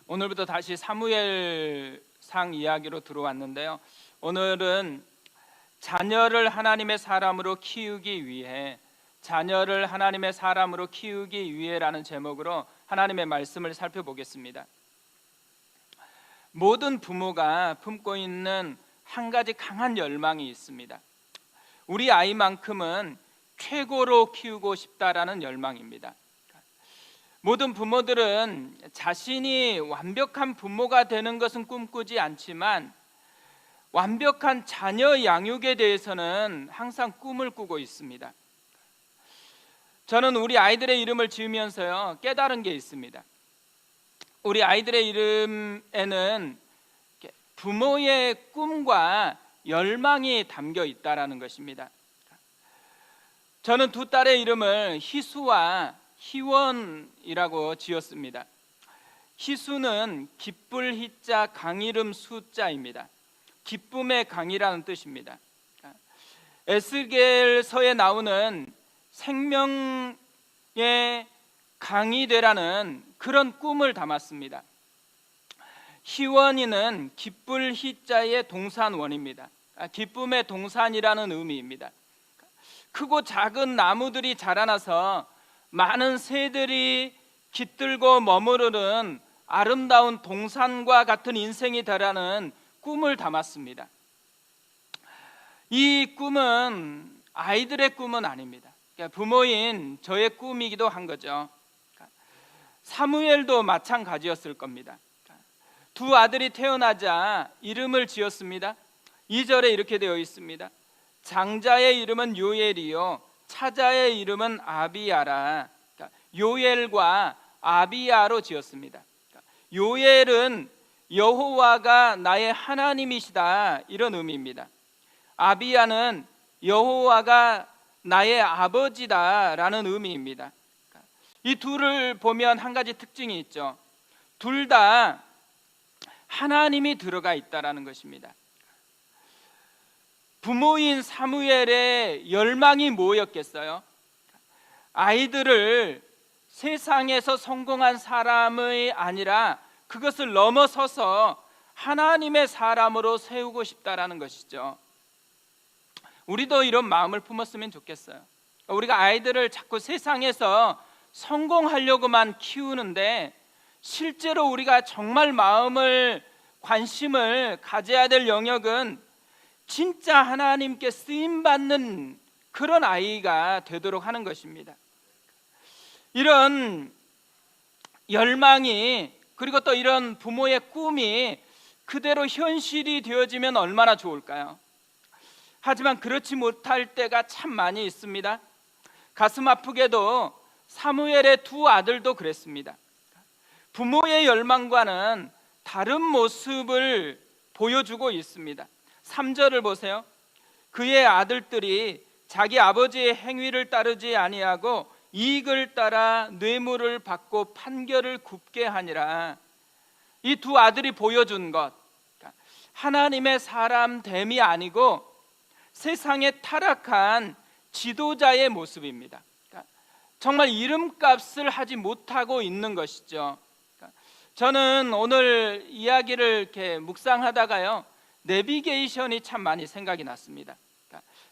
오늘부터 다시 사무엘상 이야기로 들어왔는데요. 오늘은 자녀를 하나님의 사람으로 키우기 위해, 자녀를 하나님의 사람으로 키우기 위해라는 제목으로 하나님의 말씀을 살펴보겠습니다. 모든 부모가 품고 있는 한 가지 강한 열망이 있습니다. 우리 아이만큼은 최고로 키우고 싶다라는 열망입니다. 모든 부모들은 자신이 완벽한 부모가 되는 것은 꿈꾸지 않지만 완벽한 자녀 양육에 대해서는 항상 꿈을 꾸고 있습니다. 저는 우리 아이들의 이름을 지으면서요, 깨달은 게 있습니다. 우리 아이들의 이름에는 부모의 꿈과 열망이 담겨 있다라는 것입니다. 저는 두 딸의 이름을 희수와 희원이라고 지었습니다. 희수는 기쁠 희자 강이름 수자입니다. 기쁨의 강이라는 뜻입니다. 에스겔서에 나오는 생명의 강이 되라는 그런 꿈을 담았습니다. 희원이는 기쁠 희자의 동산원입니다. 기쁨의 동산이라는 의미입니다. 크고 작은 나무들이 자라나서 많은 새들이 깃들고 머무르는 아름다운 동산과 같은 인생이 되라는 꿈을 담았습니다. 이 꿈은 아이들의 꿈은 아닙니다. 부모인 저의 꿈이기도 한 거죠. 사무엘도 마찬가지였을 겁니다. 두 아들이 태어나자 이름을 지었습니다. 2절에 이렇게 되어 있습니다. 장자의 이름은 요엘이요 차자의 이름은 아비야라. 요엘과 아비야로 지었습니다. 요엘은 여호와가 나의 하나님이시다, 이런 의미입니다. 아비야는 여호와가 나의 아버지다라는 의미입니다. 이 둘을 보면 한 가지 특징이 있죠. 둘 다 하나님이 들어가 있다라는 것입니다. 부모인 사무엘의 열망이 뭐였겠어요? 아이들을 세상에서 성공한 사람이 아니라 그것을 넘어서서 하나님의 사람으로 세우고 싶다라는 것이죠. 우리도 이런 마음을 품었으면 좋겠어요. 우리가 아이들을 자꾸 세상에서 성공하려고만 키우는데 실제로 우리가 정말 마음을, 관심을 가져야 될 영역은 진짜 하나님께 쓰임받는 그런 아이가 되도록 하는 것입니다. 이런 열망이, 그리고 또 이런 부모의 꿈이 그대로 현실이 되어지면 얼마나 좋을까요? 하지만 그렇지 못할 때가 참 많이 있습니다. 가슴 아프게도 사무엘의 두 아들도 그랬습니다. 부모의 열망과는 다른 모습을 보여주고 있습니다. 3절을 보세요. 그의 아들들이 자기 아버지의 행위를 따르지 아니하고 이익을 따라 뇌물을 받고 판결을 굽게 하니라. 이 두 아들이 보여준 것, 하나님의 사람됨이 아니고 세상에 타락한 지도자의 모습입니다. 정말 이름값을 하지 못하고 있는 것이죠. 저는 오늘 이야기를 이렇게 묵상하다가요, 내비게이션이 참 많이 생각이 났습니다.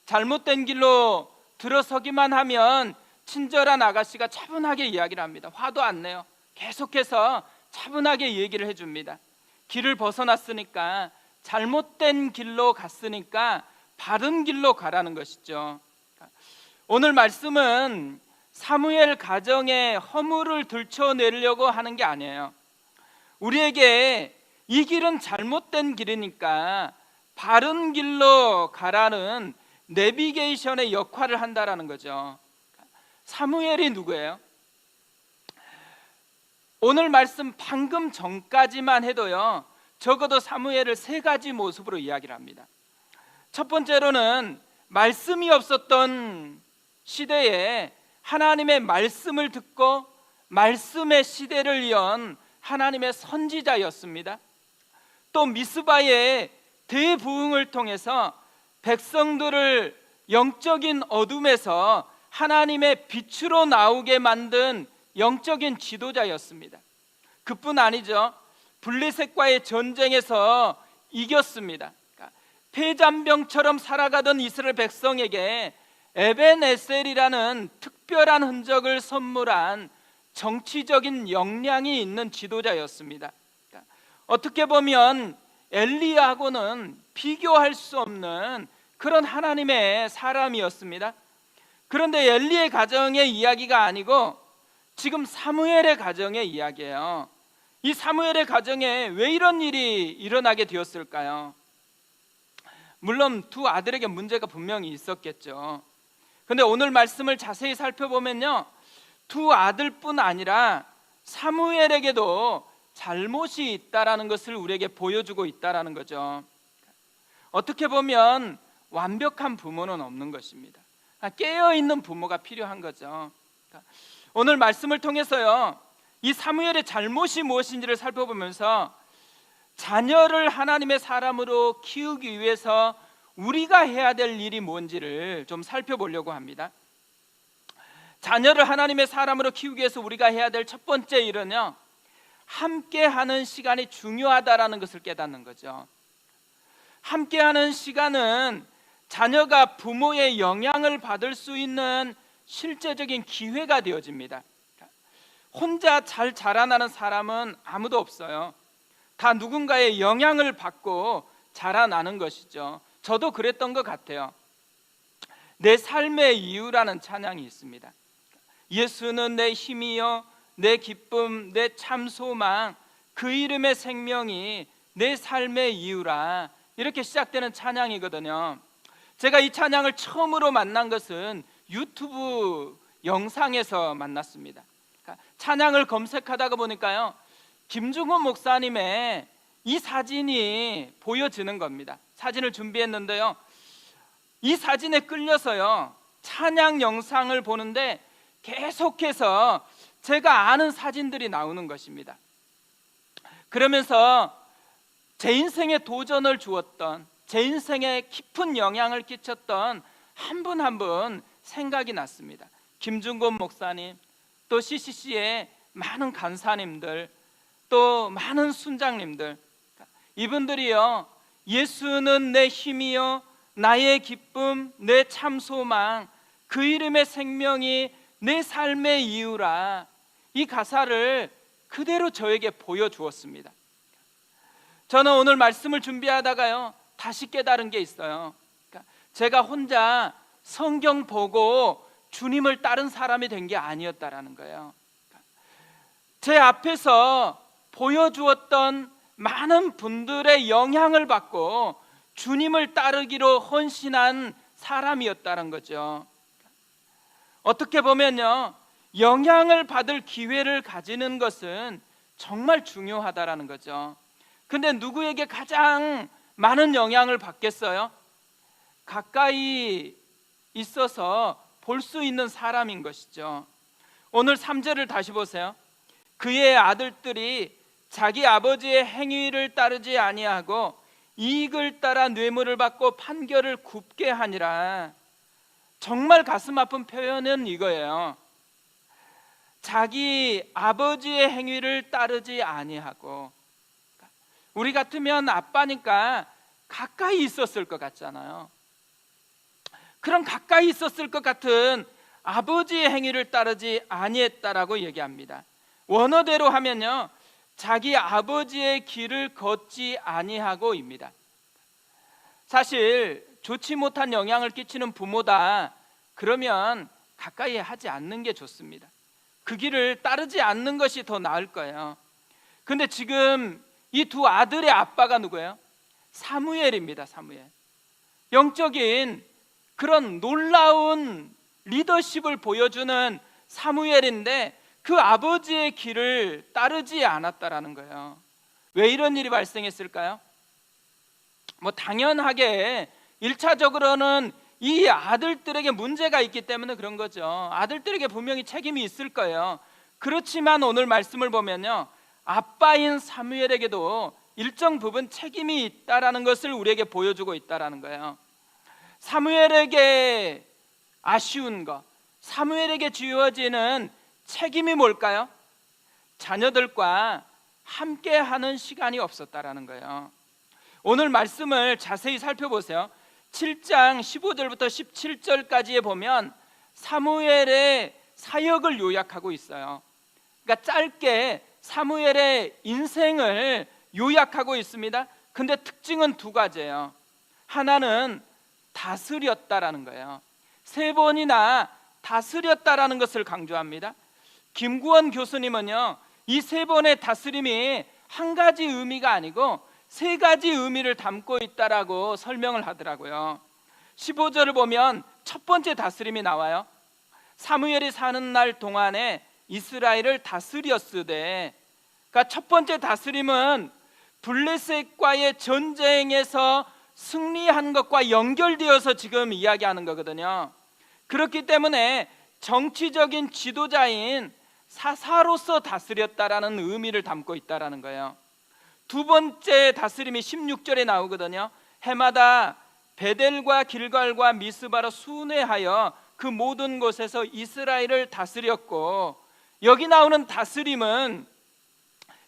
잘못된 길로 들어서기만 하면 친절한 아가씨가 차분하게 이야기를 합니다. 화도 안 내요. 계속해서 차분하게 얘기를 해줍니다. 길을 벗어났으니까, 잘못된 길로 갔으니까 바른 길로 가라는 것이죠. 오늘 말씀은 사무엘 가정의 허물을 들춰내려고 하는 게 아니에요. 우리에게 이 길은 잘못된 길이니까 바른 길로 가라는 내비게이션의 역할을 한다라는 거죠. 사무엘이 누구예요? 오늘 말씀 방금 전까지만 해도요, 적어도 사무엘을 세 가지 모습으로 이야기를 합니다. 첫 번째로는 말씀이 없었던 시대에 하나님의 말씀을 듣고 말씀의 시대를 연 하나님의 선지자였습니다. 또 미스바의 대부흥을 통해서 백성들을 영적인 어둠에서 하나님의 빛으로 나오게 만든 영적인 지도자였습니다. 그뿐 아니죠. 블레셋과의 전쟁에서 이겼습니다. 그러니까 폐잔병처럼 살아가던 이스라엘 백성에게 에벤에셀이라는 특별한 흔적을 선물한 정치적인 역량이 있는 지도자였습니다. 그러니까 어떻게 보면 엘리야하고는 비교할 수 없는 그런 하나님의 사람이었습니다. 그런데 엘리의 가정의 이야기가 아니고 지금 사무엘의 가정의 이야기예요. 이 사무엘의 가정에 왜 이런 일이 일어나게 되었을까요? 물론 두 아들에게 문제가 분명히 있었겠죠. 그런데 오늘 말씀을 자세히 살펴보면요, 두 아들뿐 아니라 사무엘에게도 잘못이 있다라는 것을 우리에게 보여주고 있다라는 거죠. 어떻게 보면 완벽한 부모는 없는 것입니다. 깨어있는 부모가 필요한 거죠. 오늘 말씀을 통해서요, 이 사무엘의 잘못이 무엇인지를 살펴보면서 자녀를 하나님의 사람으로 키우기 위해서 우리가 해야 될 일이 뭔지를 좀 살펴보려고 합니다. 자녀를 하나님의 사람으로 키우기 위해서 우리가 해야 될 첫 번째 일은요, 함께하는 시간이 중요하다라는 것을 깨닫는 거죠. 함께하는 시간은 자녀가 부모의 영향을 받을 수 있는 실제적인 기회가 되어집니다. 혼자 잘 자라나는 사람은 아무도 없어요. 다 누군가의 영향을 받고 자라나는 것이죠. 저도 그랬던 것 같아요. 내 삶의 이유라는 찬양이 있습니다. 예수는 내 힘이요 내 기쁨 내 참 소망 그 이름의 생명이 내 삶의 이유라, 이렇게 시작되는 찬양이거든요. 제가 이 찬양을 처음으로 만난 것은 유튜브 영상에서 만났습니다. 찬양을 검색하다가 보니까요, 김중훈 목사님의 이 사진이 보여지는 겁니다. 사진을 준비했는데요, 이 사진에 끌려서요, 찬양 영상을 보는데 계속해서 제가 아는 사진들이 나오는 것입니다. 그러면서 제 인생에 도전을 주었던, 제 인생에 깊은 영향을 끼쳤던 한 분 한 분 생각이 났습니다. 김중곤 목사님, 또 CCC의 많은 간사님들, 또 많은 순장님들, 이분들이요, 예수는 내 힘이요 나의 기쁨 내 참 소망 그 이름의 생명이 내 삶의 이유라, 이 가사를 그대로 저에게 보여주었습니다. 저는 오늘 말씀을 준비하다가요, 다시 깨달은 게 있어요. 제가 혼자 성경 보고 주님을 따른 사람이 된 게 아니었다라는 거예요. 제 앞에서 보여주었던 많은 분들의 영향을 받고 주님을 따르기로 헌신한 사람이었다는 거죠. 어떻게 보면요, 영향을 받을 기회를 가지는 것은 정말 중요하다라는 거죠. 근데 누구에게 가장 많은 영향을 받겠어요? 가까이 있어서 볼 수 있는 사람인 것이죠. 오늘 3절을 다시 보세요. 그의 아들들이 자기 아버지의 행위를 따르지 아니하고 이익을 따라 뇌물을 받고 판결을 굽게 하니라. 정말 가슴 아픈 표현은 이거예요. 자기 아버지의 행위를 따르지 아니하고, 우리 같으면 아빠니까 가까이 있었을 것 같잖아요. 그런 가까이 있었을 것 같은 아버지의 행위를 따르지 아니했다라고 얘기합니다. 원어대로 하면요, 자기 아버지의 길을 걷지 아니하고입니다. 사실 좋지 못한 영향을 끼치는 부모다 그러면 가까이 하지 않는 게 좋습니다. 그 길을 따르지 않는 것이 더 나을 거예요. 근데 지금 이 두 아들의 아빠가 누구예요? 사무엘입니다. 사무엘. 영적인 그런 놀라운 리더십을 보여주는 사무엘인데 그 아버지의 길을 따르지 않았다라는 거예요. 왜 이런 일이 발생했을까요? 당연하게 1차적으로는 이 아들들에게 문제가 있기 때문에 그런 거죠. 아들들에게 분명히 책임이 있을 거예요. 그렇지만 오늘 말씀을 보면요, 아빠인 사무엘에게도 일정 부분 책임이 있다라는 것을 우리에게 보여주고 있다라는 거예요. 사무엘에게 아쉬운 것, 사무엘에게 주어지는 책임이 뭘까요? 자녀들과 함께하는 시간이 없었다라는 거예요. 오늘 말씀을 자세히 살펴보세요. 7장 15절부터 17절까지에 보면 사무엘의 사역을 요약하고 있어요. 그러니까 짧게 사무엘의 인생을 요약하고 있습니다. 근데 특징은 두 가지예요. 하나는 다스렸다라는 거예요. 3번이나 다스렸다라는 것을 강조합니다. 김구원 교수님은요, 이 3번의 다스림이 한 가지 의미가 아니고 3가지 의미를 담고 있다라고 설명을 하더라고요. 15절을 보면 첫 번째 다스림이 나와요. 사무엘이 사는 날 동안에 이스라엘을 다스렸으되, 그러니까 첫 번째 다스림은 블레셋과의 전쟁에서 승리한 것과 연결되어서 지금 이야기하는 거거든요. 그렇기 때문에 정치적인 지도자인 사사로서 다스렸다라는 의미를 담고 있다라는 거예요. 두 번째 다스림이 16절에 나오거든요. 해마다 베델과 길갈과 미스바로 순회하여 그 모든 곳에서 이스라엘을 다스렸고, 여기 나오는 다스림은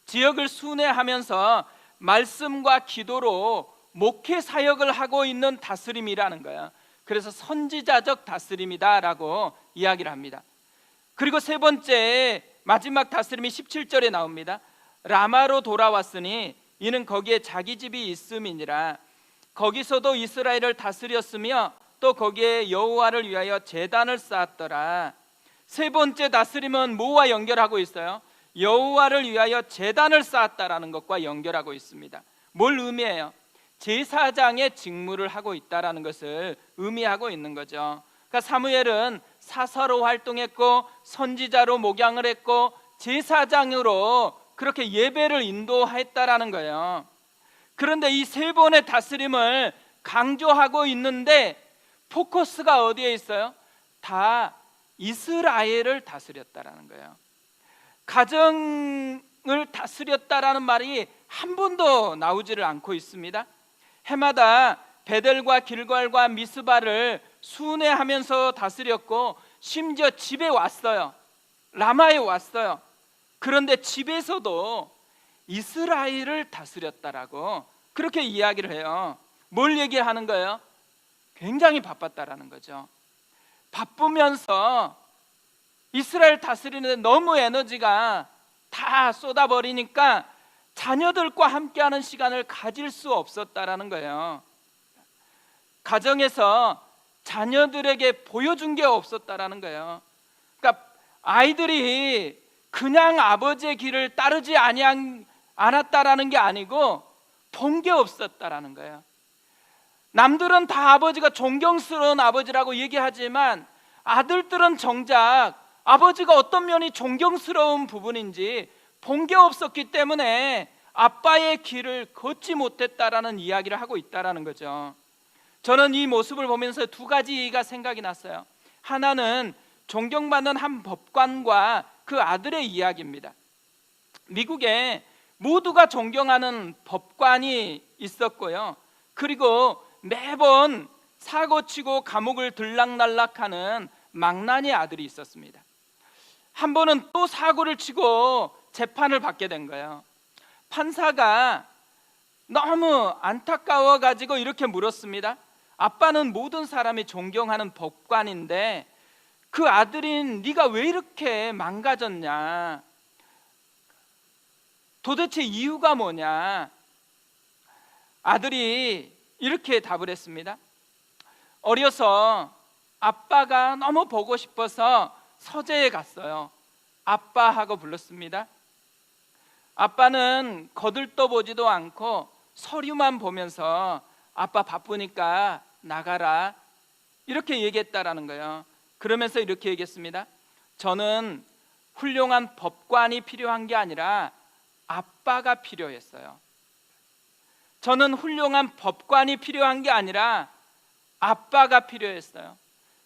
지역을 순회하면서 말씀과 기도로 목회 사역을 하고 있는 다스림이라는 거예요. 그래서 선지자적 다스림이다라고 이야기를 합니다. 그리고 세 번째 마지막 다스림이 17절에 나옵니다. 라마로 돌아왔으니 이는 거기에 자기 집이 있음이니라. 거기서도 이스라엘을 다스렸으며 또 거기에 여호와를 위하여 제단을 쌓았더라. 세 번째 다스림은 뭐와 연결하고 있어요? 여호와를 위하여 제단을 쌓았다라는 것과 연결하고 있습니다. 뭘 의미해요? 제사장의 직무를 하고 있다라는 것을 의미하고 있는 거죠. 그러니까 사무엘은 사사로 활동했고 선지자로 목양을 했고 제사장으로 그렇게 예배를 인도했다라는 거예요. 그런데 이 3번의 다스림을 강조하고 있는데 포커스가 어디에 있어요? 다 이스라엘을 다스렸다라는 거예요. 가정을 다스렸다라는 말이 한 번도 나오지를 않고 있습니다. 해마다 베델과 길갈과 미스바를 순회하면서 다스렸고 심지어 집에 왔어요. 라마에 왔어요. 그런데 집에서도 이스라엘을 다스렸다라고 그렇게 이야기를 해요. 뭘 얘기하는 거예요? 굉장히 바빴다라는 거죠. 바쁘면서 이스라엘 다스리는데 너무 에너지가 다 쏟아버리니까 자녀들과 함께하는 시간을 가질 수 없었다라는 거예요. 가정에서 자녀들에게 보여준 게 없었다라는 거예요. 그러니까 아이들이 그냥 아버지의 길을 따르지 않았다라는 게 아니고 본 게 없었다라는 거예요. 남들은 다 아버지가 존경스러운 아버지라고 얘기하지만 아들들은 정작 아버지가 어떤 면이 존경스러운 부분인지 본 게 없었기 때문에 아빠의 길을 걷지 못했다라는 이야기를 하고 있다라는 거죠. 저는 이 모습을 보면서 두 가지가 생각이 났어요. 하나는 존경받는 한 법관과 그 아들의 이야기입니다. 미국에 모두가 존경하는 법관이 있었고요. 그리고 매번 사고치고 감옥을 들락날락하는 망나니 아들이 있었습니다. 한 번은 또 사고를 치고 재판을 받게 된 거예요. 판사가 너무 안타까워 가지고 이렇게 물었습니다. 아빠는 모든 사람이 존경하는 법관인데 그 아들인 네가 왜 이렇게 망가졌냐? 도대체 이유가 뭐냐? 아들이 이렇게 답을 했습니다. 어려서 아빠가 너무 보고 싶어서 서재에 갔어요. 아빠 하고 불렀습니다. 아빠는 거들떠보지도 않고 서류만 보면서 아빠 바쁘니까 나가라 이렇게 얘기했다라는 거예요. 그러면서 이렇게 얘기했습니다. 저는 훌륭한 법관이 필요한 게 아니라 아빠가 필요했어요. 저는 훌륭한 법관이 필요한 게 아니라 아빠가 필요했어요.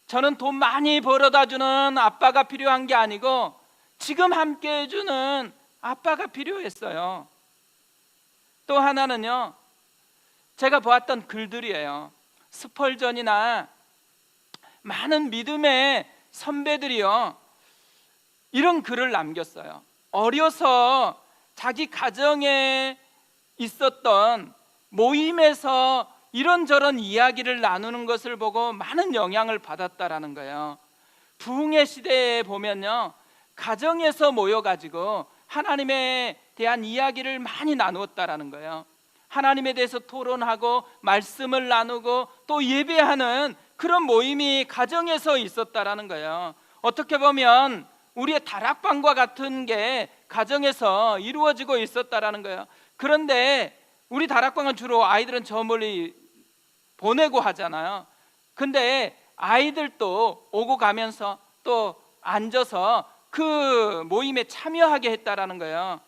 저는 돈 많이 벌어다 주는 아빠가 필요한 게 아니고 지금 함께 해주는 아빠가 필요했어요. 또 하나는요, 제가 보았던 글들이에요. 스펄전이나 많은 믿음의 선배들이요 이런 글을 남겼어요. 어려서 자기 가정에 있었던 모임에서 이런저런 이야기를 나누는 것을 보고 많은 영향을 받았다라는 거예요. 부흥의 시대에 보면요, 가정에서 모여가지고 하나님에 대한 이야기를 많이 나누었다라는 거예요. 하나님에 대해서 토론하고 말씀을 나누고 또 예배하는 그런 모임이 가정에서 있었다라는 거예요. 어떻게 보면 우리의 다락방과 같은 게 가정에서 이루어지고 있었다라는 거예요. 그런데 우리 다락방은 주로 아이들은 저 멀리 보내고 하잖아요. 근데 아이들도 오고 가면서 또 앉아서 그 모임에 참여하게 했다라는 거예요.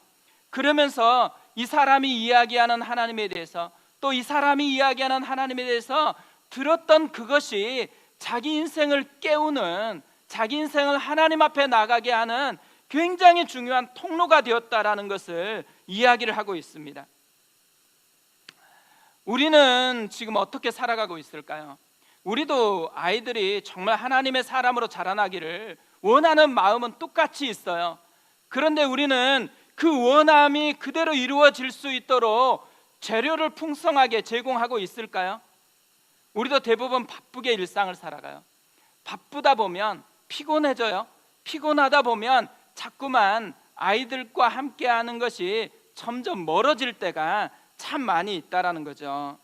그러면서 이 사람이 이야기하는 하나님에 대해서 또 이 사람이 이야기하는 하나님에 대해서 들었던 그것이 자기 인생을 깨우는, 자기 인생을 하나님 앞에 나가게 하는 굉장히 중요한 통로가 되었다라는 것을 이야기를 하고 있습니다. 우리는 지금 어떻게 살아가고 있을까요? 우리도 아이들이 정말 하나님의 사람으로 자라나기를 원하는 마음은 똑같이 있어요. 그런데 우리는 그 원함이 그대로 이루어질 수 있도록 재료를 풍성하게 제공하고 있을까요? 우리도 대부분 바쁘게 일상을 살아가요. 바쁘다 보면 피곤해져요. 피곤하다 보면 자꾸만 아이들과 함께하는 것이 점점 멀어질 때가 참 많이 있다라는 거죠.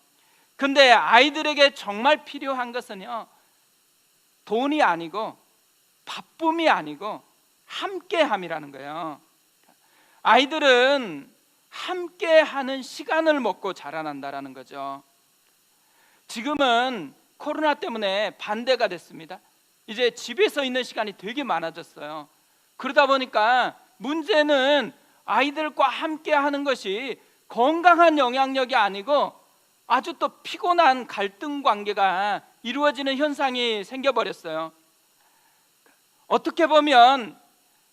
근데 아이들에게 정말 필요한 것은요, 돈이 아니고 바쁨이 아니고 함께함이라는 거예요. 아이들은 함께하는 시간을 먹고 자라난다라는 거죠. 지금은 코로나 때문에 반대가 됐습니다. 이제 집에서 있는 시간이 되게 많아졌어요. 그러다 보니까 문제는 아이들과 함께하는 것이 건강한 영향력이 아니고 아주 또 피곤한 갈등 관계가 이루어지는 현상이 생겨버렸어요. 어떻게 보면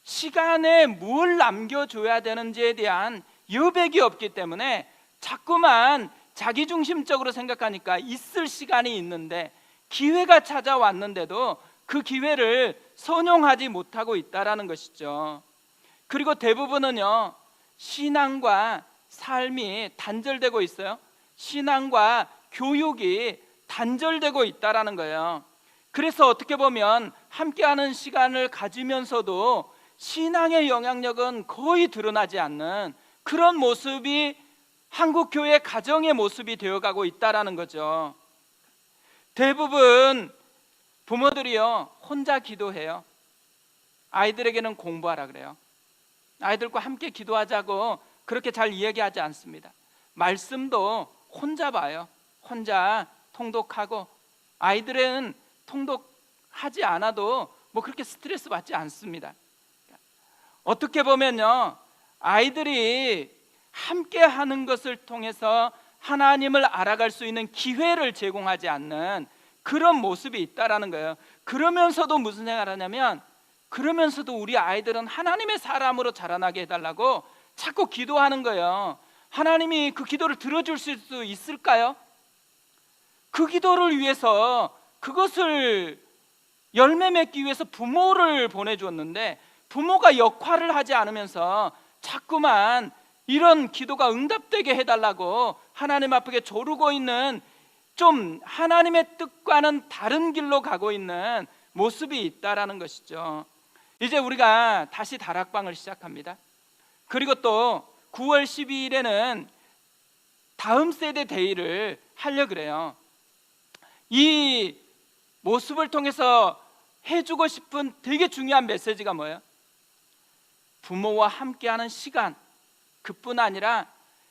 시간에 뭘 남겨줘야 되는지에 대한 여백이 없기 때문에 자꾸만 자기중심적으로 생각하니까 있을 시간이 있는데 기회가 찾아왔는데도 그 기회를 선용하지 못하고 있다라는 것이죠. 그리고 대부분은요, 신앙과 삶이 단절되고 있어요. 신앙과 교육이 단절되고 있다라는 거예요. 그래서 어떻게 보면 함께하는 시간을 가지면서도 신앙의 영향력은 거의 드러나지 않는 그런 모습이 한국 교회 가정의 모습이 되어가고 있다라는 거죠. 대부분 부모들이요, 혼자 기도해요. 아이들에게는 공부하라 그래요. 아이들과 함께 기도하자고 그렇게 잘 이야기하지 않습니다. 말씀도 혼자 봐요. 혼자 통독하고, 아이들은 통독하지 않아도 뭐 그렇게 스트레스 받지 않습니다. 어떻게 보면요, 아이들이 함께 하는 것을 통해서 하나님을 알아갈 수 있는 기회를 제공하지 않는 그런 모습이 있다라는 거예요. 그러면서도 무슨 생각을 하냐면, 그러면서도 우리 아이들은 하나님의 사람으로 자라나게 해달라고 자꾸 기도하는 거예요. 하나님이 그 기도를 들어줄 수 있을까요? 그 기도를 위해서, 그것을 열매 맺기 위해서 부모를 보내주었는데 부모가 역할을 하지 않으면서 자꾸만 이런 기도가 응답되게 해달라고 하나님 앞에 조르고 있는, 좀 하나님의 뜻과는 다른 길로 가고 있는 모습이 있다라는 것이죠. 이제 우리가 다시 다락방을 시작합니다. 그리고 또 9월 12일에는 다음 세대 데이를 하려고 그래요. 이 모습을 통해서 해주고 싶은 되게 중요한 메시지가 뭐예요? 부모와 함께하는 시간, 그뿐 아니라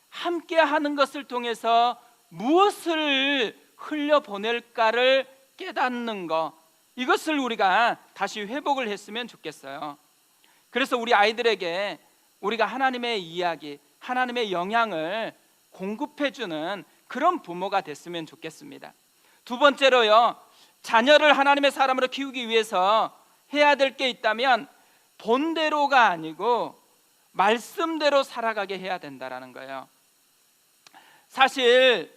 함께하는 것을 통해서 무엇을 흘려보낼까를 깨닫는 것, 이것을 우리가 다시 회복을 했으면 좋겠어요. 그래서 우리 아이들에게 우리가 하나님의 이야기, 하나님의 영향을 공급해주는 그런 부모가 됐으면 좋겠습니다. 두 번째로요, 자녀를 하나님의 사람으로 키우기 위해서 해야 될 게 있다면 본대로가 아니고 말씀대로 살아가게 해야 된다라는 거예요. 사실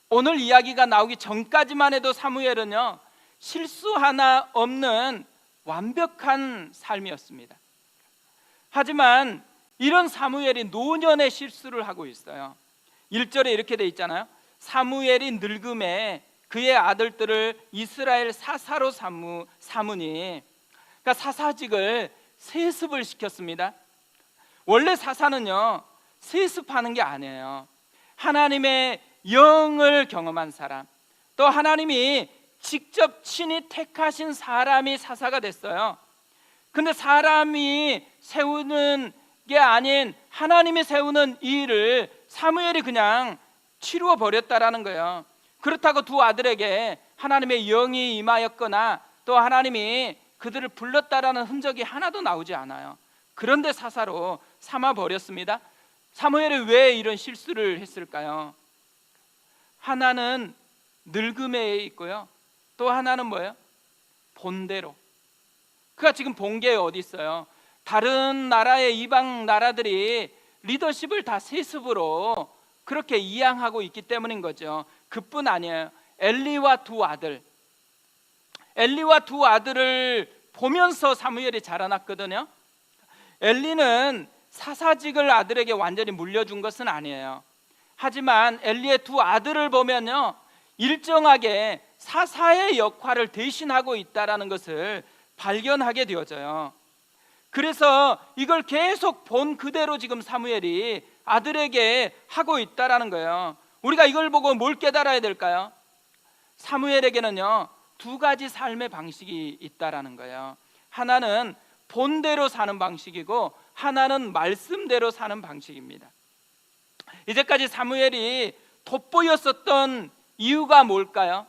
오늘 이야기가 나오기 전까지만 해도 사무엘은요, 실수 하나 없는 완벽한 삶이었습니다. 하지만 이런 사무엘이 노년의 실수를 하고 있어요. 1절에 이렇게 돼 있잖아요. 사무엘이 늙음에 그의 아들들을 이스라엘 사사로 삼으니, 그러니까 사사직을 세습을 시켰습니다. 원래 사사는요, 세습하는 게 아니에요. 하나님의 영을 경험한 사람, 또 하나님이 직접 친히 택하신 사람이 사사가 됐어요. 근데 사람이 세우는 게 아닌 하나님이 세우는 이 일을 사무엘이 그냥 치루어 버렸다라는 거예요. 그렇다고 두 아들에게 하나님의 영이 임하였거나 또 하나님이 그들을 불렀다라는 흔적이 하나도 나오지 않아요. 그런데 사사로 삼아 버렸습니다. 사무엘이 왜 이런 실수를 했을까요? 하나는 늙음에 있고요, 또 하나는 뭐예요? 본대로. 그가 지금 본 게 어디 있어요? 다른 나라의 이방 나라들이 리더십을 다 세습으로 그렇게 이양하고 있기 때문인 거죠. 그뿐 아니에요. 엘리와 두 아들을 보면서 사무엘이 자라났거든요. 엘리는 사사직을 아들에게 완전히 물려준 것은 아니에요. 하지만 엘리의 두 아들을 보면요, 일정하게 사사의 역할을 대신하고 있다는 것을 발견하게 되어져요. 그래서 이걸 계속 본 그대로 지금 사무엘이 아들에게 하고 있다는 거예요. 우리가 이걸 보고 뭘 깨달아야 될까요? 사무엘에게는요, 두 가지 삶의 방식이 있다는 거예요. 하나는 본대로 사는 방식이고 하나는 말씀대로 사는 방식입니다. 이제까지 사무엘이 돋보였었던 이유가 뭘까요?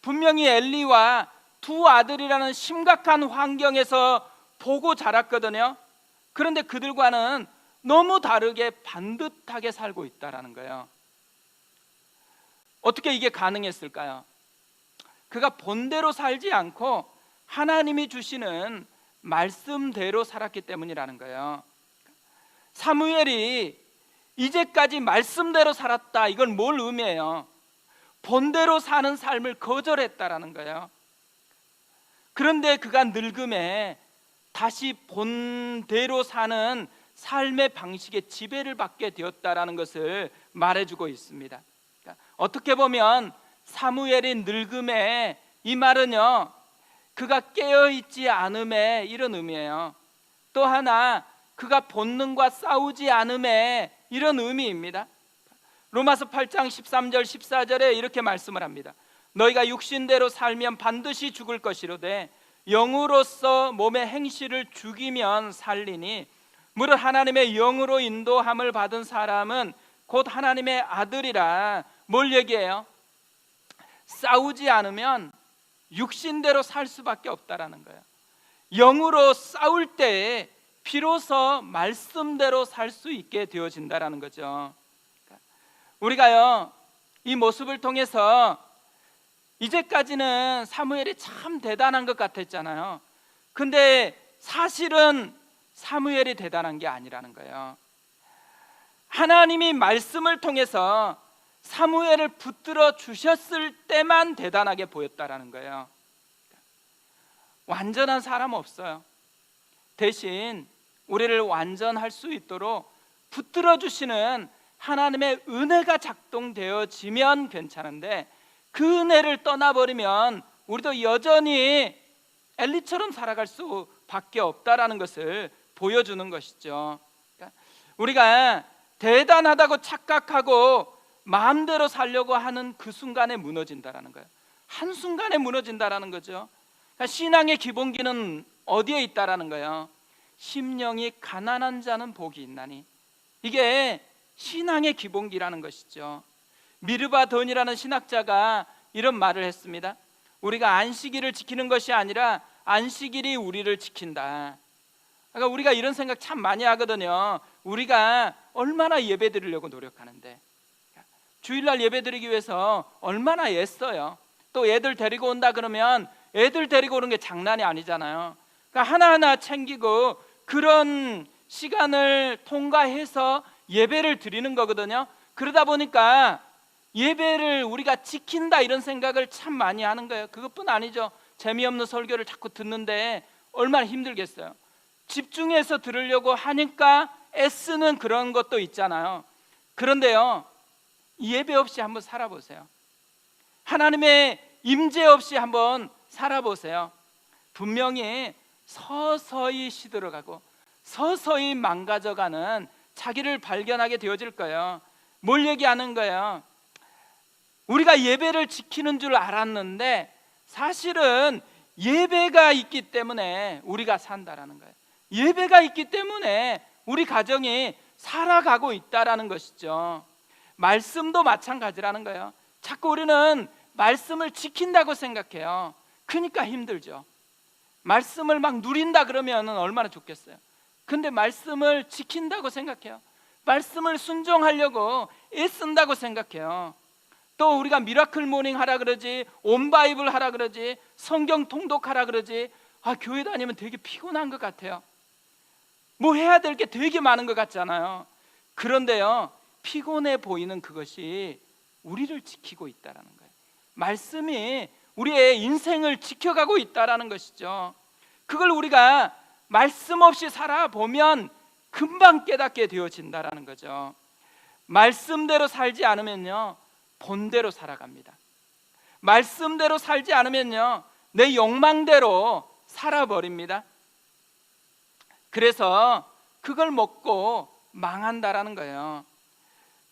분명히 엘리와 두 아들이라는 심각한 환경에서 보고 자랐거든요. 그런데 그들과는 너무 다르게 반듯하게 살고 있다는 거예요. 어떻게 이게 가능했을까요? 그가 본대로 살지 않고 하나님이 주시는 말씀대로 살았기 때문이라는 거예요. 사무엘이 이제까지 말씀대로 살았다, 이건 뭘 의미해요? 본대로 사는 삶을 거절했다라는 거예요. 그런데 그가 늙음에 다시 본대로 사는 삶의 방식의 지배를 받게 되었다라는 것을 말해주고 있습니다. 어떻게 보면 사무엘이 늙음에, 이 말은요, 그가 깨어있지 않음에 이런 의미예요. 또 하나, 그가 본능과 싸우지 않음에 이런 의미입니다. 로마서 8장 13절 14절에 이렇게 말씀을 합니다. 너희가 육신대로 살면 반드시 죽을 것이로되 영으로서 몸의 행실을 죽이면 살리니 무릇 하나님의 영으로 인도함을 받은 사람은 곧 하나님의 아들이라. 뭘 얘기해요? 싸우지 않으면 육신대로 살 수밖에 없다라는 거예요. 영으로 싸울 때 비로소 말씀대로 살 수 있게 되어진다라는 거죠. 우리가요, 이 모습을 통해서 이제까지는 사무엘이 참 대단한 것 같았잖아요. 근데 사실은 사무엘이 대단한 게 아니라는 거예요. 하나님이 말씀을 통해서 사무엘을 붙들어 주셨을 때만 대단하게 보였다라는 거예요. 완전한 사람 없어요. 대신 우리를 완전할 수 있도록 붙들어 주시는 하나님의 은혜가 작동되어지면 괜찮은데, 그 은혜를 떠나버리면 우리도 여전히 엘리처럼 살아갈 수밖에 없다라는 것을 보여주는 것이죠. 그러니까 우리가 대단하다고 착각하고 마음대로 살려고 하는 그 순간에 무너진다라는 거예요. 한순간에 무너진다라는 거죠. 그러니까 신앙의 기본기는 어디에 있다라는 거예요? 심령이 가난한 자는 복이 있나니. 이게 신앙의 기본기라는 것이죠. 미르바 돈이라는 신학자가 이런 말을 했습니다. 우리가 안식일을 지키는 것이 아니라 안식일이 우리를 지킨다. 그러니까 우리가 이런 생각 참 많이 하거든요. 우리가 얼마나 예배 드리려고 노력하는데, 주일날 예배 드리기 위해서 얼마나 애써요. 또 애들 데리고 온다 그러면 애들 데리고 오는 게 장난이 아니잖아요. 그러니까 하나하나 챙기고 그런 시간을 통과해서 예배를 드리는 거거든요. 그러다 보니까 예배를 우리가 지킨다 이런 생각을 참 많이 하는 거예요. 그것뿐 아니죠. 재미없는 설교를 자꾸 듣는데 얼마나 힘들겠어요. 집중해서 들으려고 하니까 애쓰는 그런 것도 있잖아요. 그런데요, 예배 없이 한번 살아보세요. 하나님의 임재 없이 한번 살아보세요. 분명히 서서히 시들어가고 서서히 망가져가는 자기를 발견하게 되어질 거예요. 뭘 얘기하는 거예요? 우리가 예배를 지키는 줄 알았는데 사실은 예배가 있기 때문에 우리가 산다라는 거예요. 예배가 있기 때문에 우리 가정이 살아가고 있다라는 것이죠. 말씀도 마찬가지라는 거예요. 자꾸 우리는 말씀을 지킨다고 생각해요. 그러니까 힘들죠. 말씀을 막 누린다 그러면 얼마나 좋겠어요. 근데 말씀을 지킨다고 생각해요. 말씀을 순종하려고 애쓴다고 생각해요. 또 우리가 미라클 모닝 하라 그러지, 온 바이블 하라 그러지, 성경 통독하라 그러지, 교회 다니면 되게 피곤한 것 같아요. 뭐 해야 될 게 되게 많은 것 같잖아요. 그런데요, 피곤해 보이는 그것이 우리를 지키고 있다라는 거예요. 말씀이 우리의 인생을 지켜가고 있다라는 것이죠. 그걸 우리가 말씀 없이 살아보면 금방 깨닫게 되어진다라는 거죠. 말씀대로 살지 않으면요, 본대로 살아갑니다. 말씀대로 살지 않으면요, 내 욕망대로 살아버립니다. 그래서 그걸 먹고 망한다라는 거예요.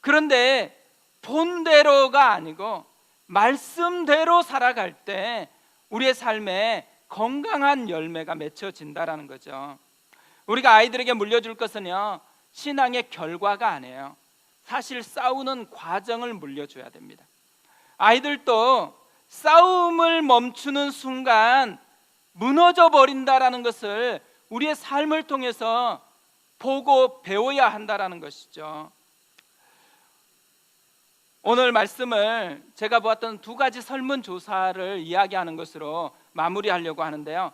그런데 본대로가 아니고 말씀대로 살아갈 때 우리의 삶에 건강한 열매가 맺혀진다라는 거죠. 우리가 아이들에게 물려줄 것은요, 신앙의 결과가 아니에요. 사실 싸우는 과정을 물려줘야 됩니다. 아이들도 싸움을 멈추는 순간 무너져 버린다라는 것을 우리의 삶을 통해서 보고 배워야 한다라는 것이죠. 오늘 말씀을 제가 보았던 두 가지 설문조사를 이야기하는 것으로 마무리하려고 하는데요,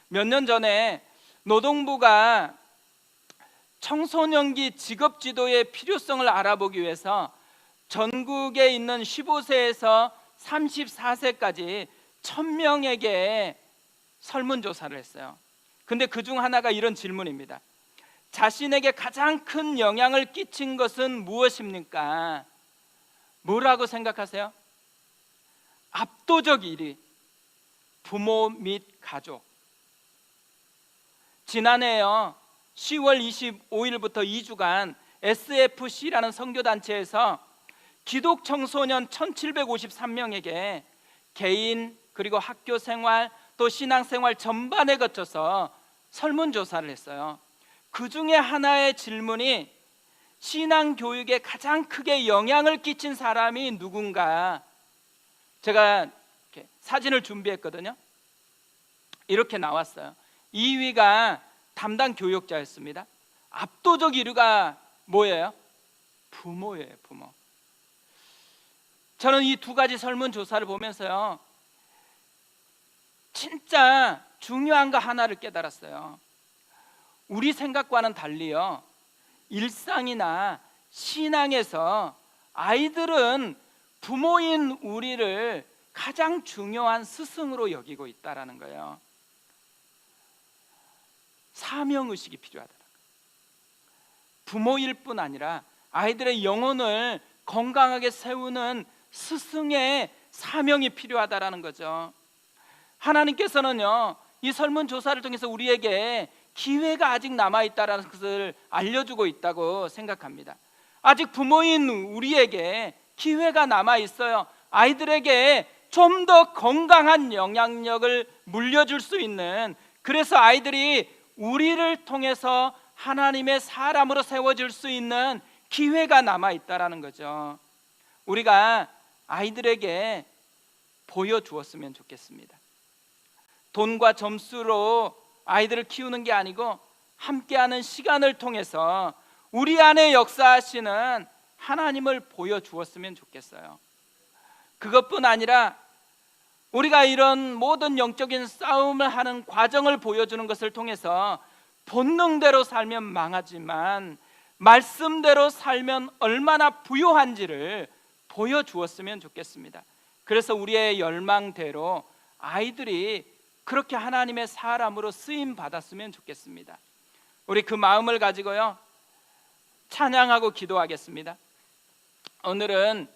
몇 년 전에 노동부가 청소년기 직업지도의 필요성을 알아보기 위해서 전국에 있는 15세에서 34세까지 1000명에게 설문조사를 했어요. 근데 그중 하나가 이런 질문입니다. 자신에게 가장 큰 영향을 끼친 것은 무엇입니까? 뭐라고 생각하세요? 압도적 1위, 부모 및 가족. 지난해요, 10월 25일부터 2주간 SFC라는 선교단체에서 기독 청소년 1753명에게 개인 그리고 학교 생활 또 신앙생활 전반에 거쳐서 설문조사를 했어요. 그 중에 하나의 질문이 신앙교육에 가장 크게 영향을 끼친 사람이 누군가. 제가 이렇게 사진을 준비했거든요. 이렇게 나왔어요. 2위가 담당 교육자였습니다. 압도적 1위가 뭐예요? 부모예요, 부모. 저는 이 두 가지 설문조사를 보면서요, 진짜 중요한 거 하나를 깨달았어요. 우리 생각과는 달리요, 일상이나 신앙에서 아이들은 부모인 우리를 가장 중요한 스승으로 여기고 있다라는 거예요. 사명의식이 필요하다. 부모일 뿐 아니라 아이들의 영혼을 건강하게 세우는 스승의 사명이 필요하다라는 거죠. 하나님께서는요, 이 설문조사를 통해서 우리에게 기회가 아직 남아있다는 것을 알려주고 있다고 생각합니다. 아직 부모인 우리에게 기회가 남아있어요. 아이들에게 좀 더 건강한 영향력을 물려줄 수 있는, 그래서 아이들이 우리를 통해서 하나님의 사람으로 세워질 수 있는 기회가 남아있다는 거죠. 우리가 아이들에게 보여주었으면 좋겠습니다. 돈과 점수로 아이들을 키우는 게 아니고 함께하는 시간을 통해서 우리 안에 역사하시는 하나님을 보여주었으면 좋겠어요. 그것뿐 아니라 우리가 이런 모든 영적인 싸움을 하는 과정을 보여주는 것을 통해서 본능대로 살면 망하지만 말씀대로 살면 얼마나 부유한지를 보여주었으면 좋겠습니다. 그래서 우리의 열망대로 아이들이 그렇게 하나님의 사람으로 쓰임 받았으면 좋겠습니다. 우리 그 마음을 가지고요, 찬양하고 기도하겠습니다. 오늘은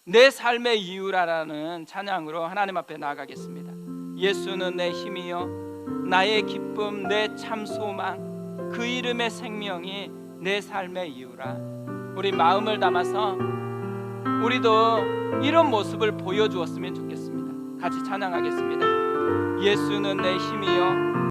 내 삶의 이유라는 찬양으로 하나님 앞에 나아가겠습니다. 예수는 내 힘이요 나의 기쁨 내 참 소망 그 이름의 생명이 내 삶의 이유라. 우리 마음을 담아서 우리도 이런 모습을 보여주었으면 좋겠습니다. 같이 찬양하겠습니다. 예수는 내 힘이요